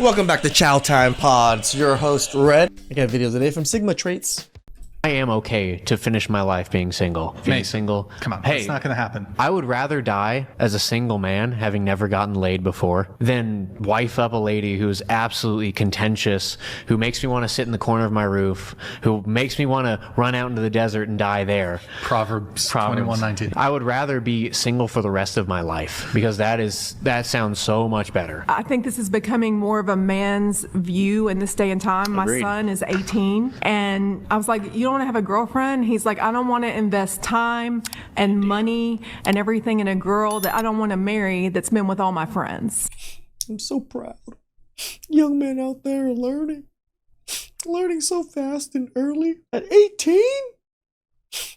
Welcome back to Chow Time Pods. Your host, Red. I got videos today from Sigma Traits. I am okay to finish my life being single. Being single. Come on, hey, it's not going to happen. I would rather die as a single man, having never gotten laid before, than wife up a lady who's absolutely contentious, who makes me want to sit in the corner of my roof, who makes me want to run out into the desert and die there. Proverbs 21:19. I would rather be single for the rest of my life, because that sounds so much better. I think this is becoming more of a man's view in this day and time. My son is 18, and I was like, you don't want to have a girlfriend? He's like, I don't want to invest time and money and everything in a girl that I don't want to marry that's been with all my friends. I'm so proud. Young men out there are learning so fast and early. At 18?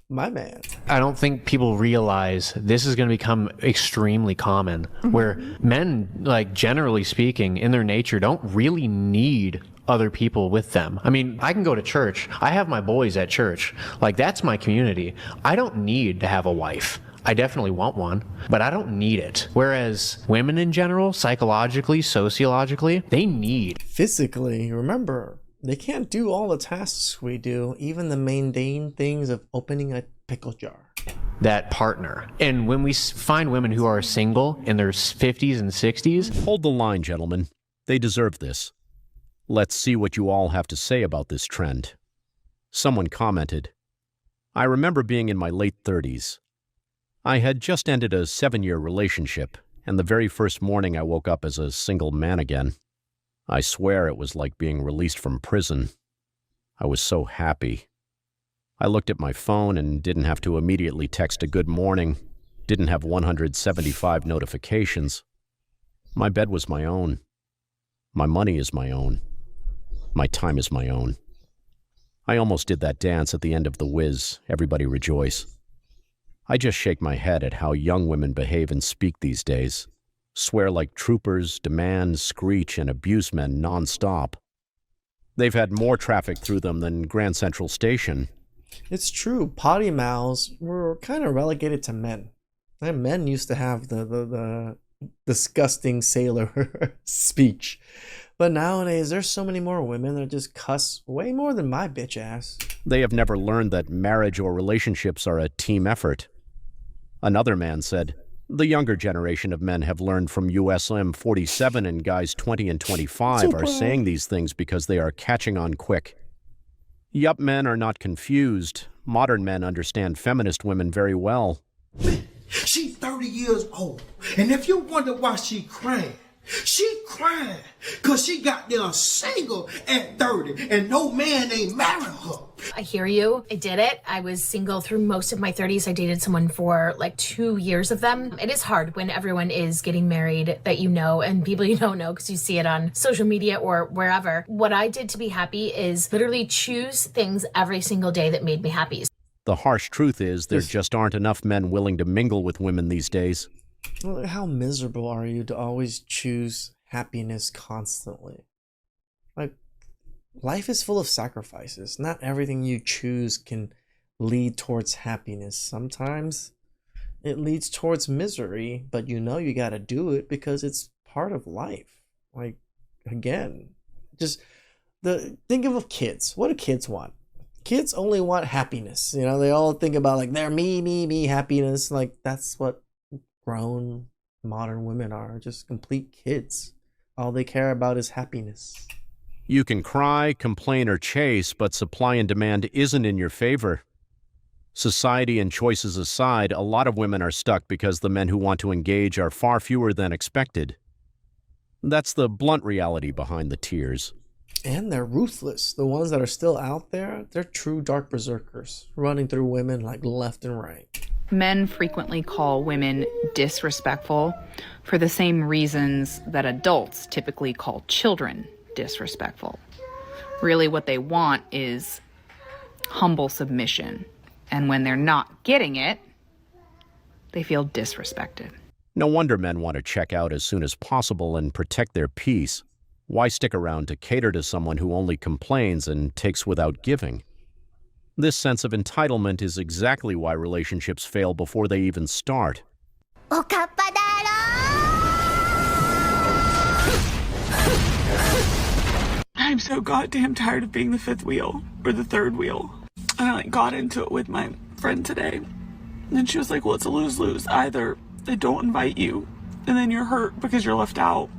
My man. I don't think people realize this is going to become extremely common, where men, like generally speaking, in their nature, don't really need other people with them. I mean, I can go to church. I have my boys at church. Like, that's my community. I don't need to have a wife. I definitely want one, but I don't need it. Whereas women in general, psychologically, sociologically, they need. Physically, remember, they can't do all the tasks we do, even the mundane things of opening a pickle jar. That partner. And when we find women who are single in their 50s and 60s. Hold the line, gentlemen. They deserve this. Let's see what you all have to say about this trend. Someone commented, I remember being in my late 30s. I had just ended a 7-year relationship, and the very first morning I woke up as a single man again. I swear it was like being released from prison. I was so happy. I looked at my phone and didn't have to immediately text a good morning, didn't have 175 notifications. My bed was my own. My money is my own. My time is my own. I almost did that dance at the end of The Wiz, Everybody Rejoice. I just shake my head at how young women behave and speak these days. Swear like troopers, demand, screech, and abuse men nonstop. They've had more traffic through them than Grand Central Station. It's true. Potty mouths were kind of relegated to men. And men used to have the disgusting sailor speech. But nowadays, there's so many more women that just cuss way more than my bitch ass. They have never learned that marriage or relationships are a team effort. Another man said, the younger generation of men have learned from USM 47 and guys 20 and 25 are saying these things because they are catching on quick. Yup, men are not confused. Modern men understand feminist women very well. She's 30 years old, and if you wonder why she crying because she got there single at 30 and no man ain't married her. I hear you. I did it. I was single through most of my 30s. I dated someone for like 2 years of them. It is hard when everyone is getting married that you know and people you don't know because you see it on social media or wherever. What I did to be happy is literally choose things every single day that made me happy. The harsh truth is there just aren't enough men willing to mingle with women these days. Well, how miserable are you to always choose happiness constantly? Like, life is full of sacrifices. Not everything you choose can lead towards happiness. Sometimes it leads towards misery, but you know you got to do it because it's part of life. Like, again, just think of kids. What do kids want? Kids only want happiness. You know, they all think about like their me happiness. Like, that's what grown modern women are, just complete kids. All they care about is happiness. You can cry, complain, or chase, but supply and demand isn't in your favor. Society and choices aside, a lot of women are stuck because the men who want to engage are far fewer than expected. That's the blunt reality behind the tears. And they're ruthless. The ones that are still out there, they're true dark berserkers, running through women like left and right. Men frequently call women disrespectful for the same reasons that adults typically call children disrespectful. Really, what they want is humble submission. And when they're not getting it, they feel disrespected. No wonder men want to check out as soon as possible and protect their peace. Why stick around to cater to someone who only complains and takes without giving? This sense of entitlement is exactly why relationships fail before they even start. I'm so goddamn tired of being the fifth wheel or the third wheel. And I like got into it with my friend today. And she was like, well, it's a lose-lose. Either they don't invite you and then you're hurt because you're left out,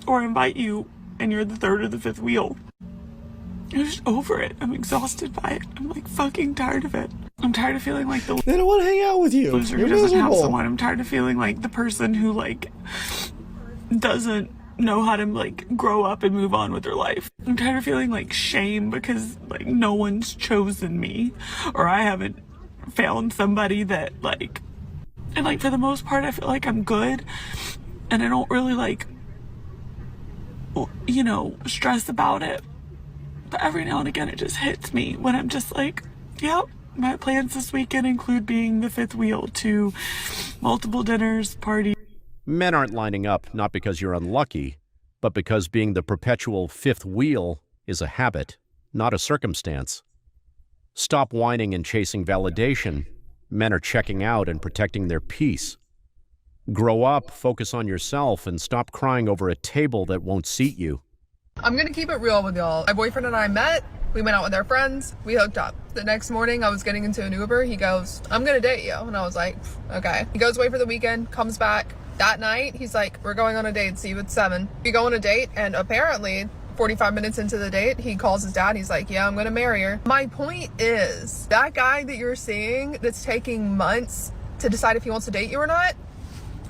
or invite you and you're the third or the fifth wheel. I'm just over it. I'm exhausted by it. I'm like fucking tired of it. I'm tired of feeling like the They don't want to hang out with you. loser You're who doesn't have miserable. someone. I'm tired of feeling like the person who like doesn't know how to like grow up and move on with their life. I'm tired of feeling like shame because like no one's chosen me, or I haven't found somebody that like, and like for the most part I feel like I'm good and I don't really like, you know, stress about it. But every now and again it just hits me when I'm just like, yep, my plans this weekend include being the fifth wheel to multiple dinners, parties. Men aren't lining up not because you're unlucky, but because being the perpetual fifth wheel is a habit, not a circumstance. Stop whining and chasing validation. Men are checking out and protecting their peace. Grow up, focus on yourself, and stop crying over a table that won't seat you. I'm gonna keep it real with y'all. My boyfriend and I met, we went out with our friends, we hooked up. The next morning I was getting into an Uber, he goes, I'm gonna date you. And I was like, okay. He goes away for the weekend, comes back. That night, he's like, we're going on a date, see you at 7. We go on a date, and apparently 45 minutes into the date, he calls his dad, he's like, yeah, I'm gonna marry her. My point is, that guy that you're seeing that's taking months to decide if he wants to date you or not,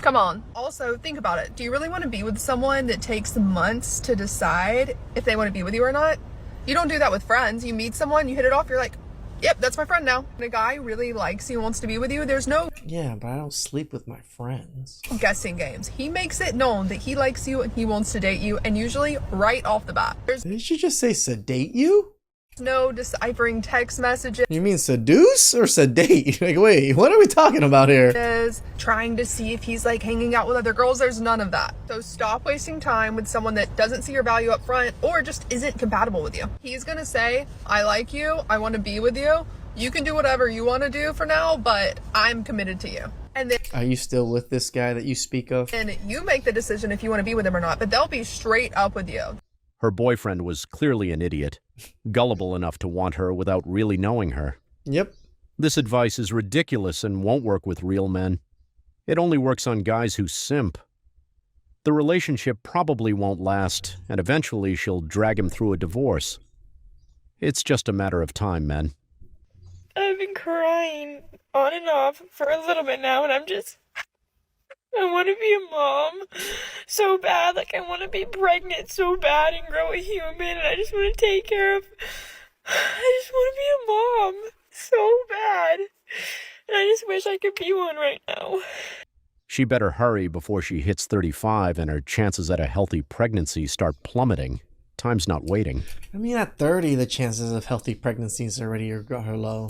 come on. Also, think about it. Do you really want to be with someone that takes months to decide if they want to be with you or not? You don't do that with friends. You meet someone, you hit it off, you're like, yep, that's my friend now. When a guy really likes you and wants to be with you, there's no Yeah, but I don't sleep with my friends. guessing games. He makes it known that he likes you and he wants to date you, and usually right off the bat. There's Did she just say sedate you? no deciphering text messages. You mean seduce or sedate? Like, wait, what are we talking about here? Is trying to see if he's like hanging out with other girls. There's none of that. So stop wasting time with someone that doesn't see your value up front or just isn't compatible with you. He's gonna say, I like you, I want to be with you. You can do whatever you want to do for now, but I'm committed to you. And then Are you still with this guy that you speak of? you make the decision if you want to be with him or not, but they'll be straight up with you. Her boyfriend was clearly an idiot, gullible enough to want her without really knowing her. Yep. This advice is ridiculous and won't work with real men. It only works on guys who simp. The relationship probably won't last, and eventually she'll drag him through a divorce. It's just a matter of time, men. I've been crying on and off for a little bit now, and I want to be a mom so bad. Like, I want to be pregnant so bad and grow a human, and I just want to take care of, I just want to be a mom so bad. And I just wish I could be one right now. She better hurry before she hits 35 and her chances at a healthy pregnancy start plummeting. Time's not waiting. I mean, at 30, the chances of healthy pregnancies already are low.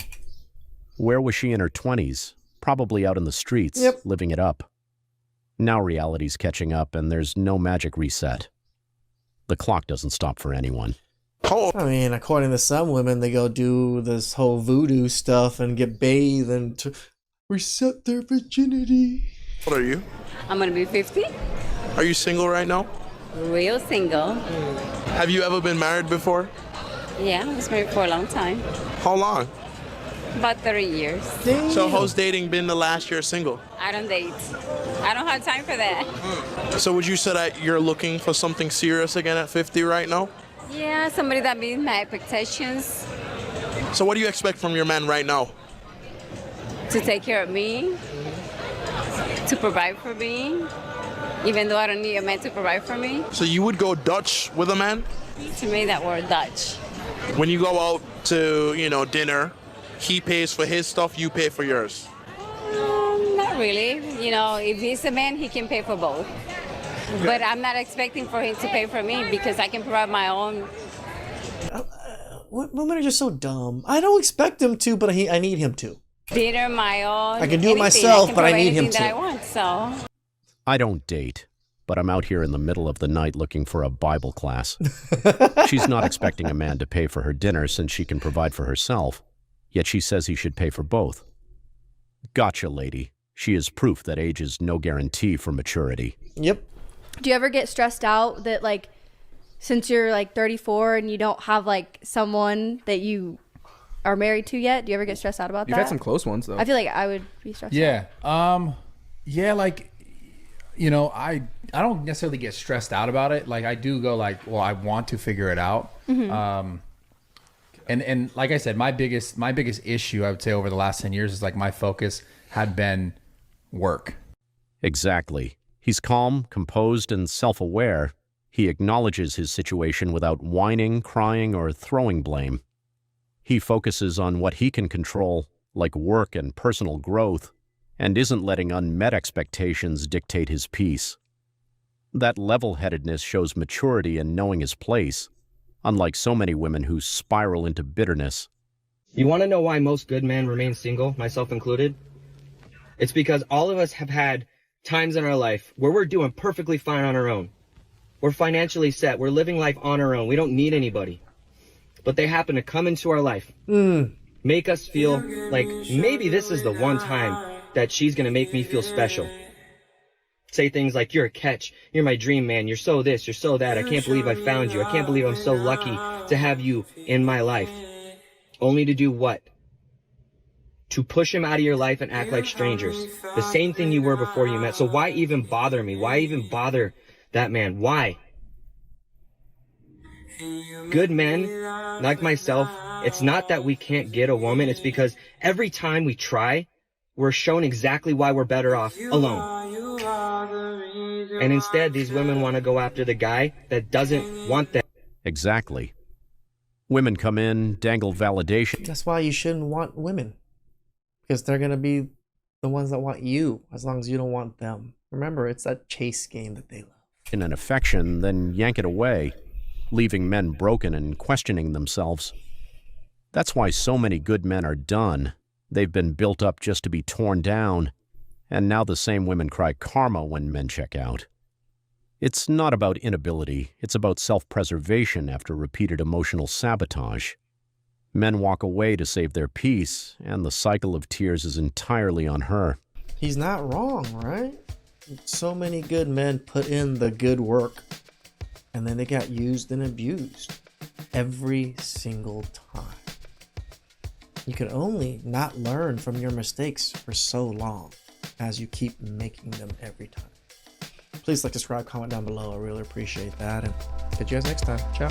Where was she in her 20s? Probably out in the streets, Yep. living it up. Now reality's catching up and there's no magic reset. The clock doesn't stop for anyone. I mean, according to some women, they go do this whole voodoo stuff and get bathed and to reset their virginity. What are you? I'm gonna be 50. Are you single right now? Real single. Have you ever been married before? Yeah, I was married for a long time. How long? About 30 years. Damn. So how's dating been the last year single? I don't date. I don't have time for that. So would you say that you're looking for something serious again at 50 right now? Yeah, somebody that meets my expectations. So what do you expect from your man right now? To take care of me. To provide for me. Even though I don't need a man to provide for me. So you would go Dutch with a man? To me, that word Dutch. When you go out to, dinner, he pays for his stuff, you pay for yours. Not really. If he's a man, he can pay for both. Okay. But I'm not expecting for him to pay for me because I can provide my own. Women are just so dumb. I don't expect him to, but I need him to. Dinner, my own. I can do it anything. myself, can but I provide need him anything to. That I want, so. I don't date, but I'm out here in the middle of the night looking for a Bible class. She's not expecting a man to pay for her dinner since she can provide for herself, yet she says he should pay for both. Gotcha, lady. She is proof that age is no guarantee for maturity. Yep. Do you ever get stressed out that, like, since you're like 34 and you don't have like someone that you are married to yet? Do you ever get stressed out about that? You've had some close ones though. I feel like I would be stressed out. Yeah, like, you know, I don't necessarily get stressed out about it. Like I do go like, well, I want to figure it out. And like I said, my biggest issue I would say over the last 10 years is like my focus had been work. Exactly. He's calm, composed, and self-aware. He acknowledges his situation without whining, crying, or throwing blame. He focuses on what he can control, like work and personal growth, and isn't letting unmet expectations dictate his peace. That level-headedness shows maturity and knowing his place, unlike so many women who spiral into bitterness. You want to know why most good men remain single, myself included? It's because all of us have had times in our life where we're doing perfectly fine on our own. We're financially set. We're living life on our own. We don't need anybody. But they happen to come into our life, make us feel like maybe this is the one time that she's going to make me feel special. Say things like, you're a catch. You're my dream man. You're so this. You're so that. I can't believe I found you. I can't believe I'm so lucky to have you in my life. Only to do what? To push him out of your life and act like strangers. The same thing you were before you met. So why even bother me? Why even bother that man? Why? Good men, like myself, it's not that we can't get a woman. It's because every time we try, we're shown exactly why we're better off alone. And instead, these women want to go after the guy that doesn't want them. Exactly. Women come in, dangle validation. That's why you shouldn't want women. Because they're going to be the ones that want you, as long as you don't want them. Remember, it's that chase game that they love. In an affection, then yank it away, leaving men broken and questioning themselves. That's why so many good men are done. They've been built up just to be torn down. And now the same women cry karma when men check out. It's not about inability. It's about self-preservation after repeated emotional sabotage. Men walk away to save their peace, and the cycle of tears is entirely on her. He's not wrong, right? So many good men put in the good work, and then they got used and abused every single time. You can only not learn from your mistakes for so long as you keep making them every time. Please like, subscribe, comment down below. I really appreciate that, and catch you guys next time. Ciao.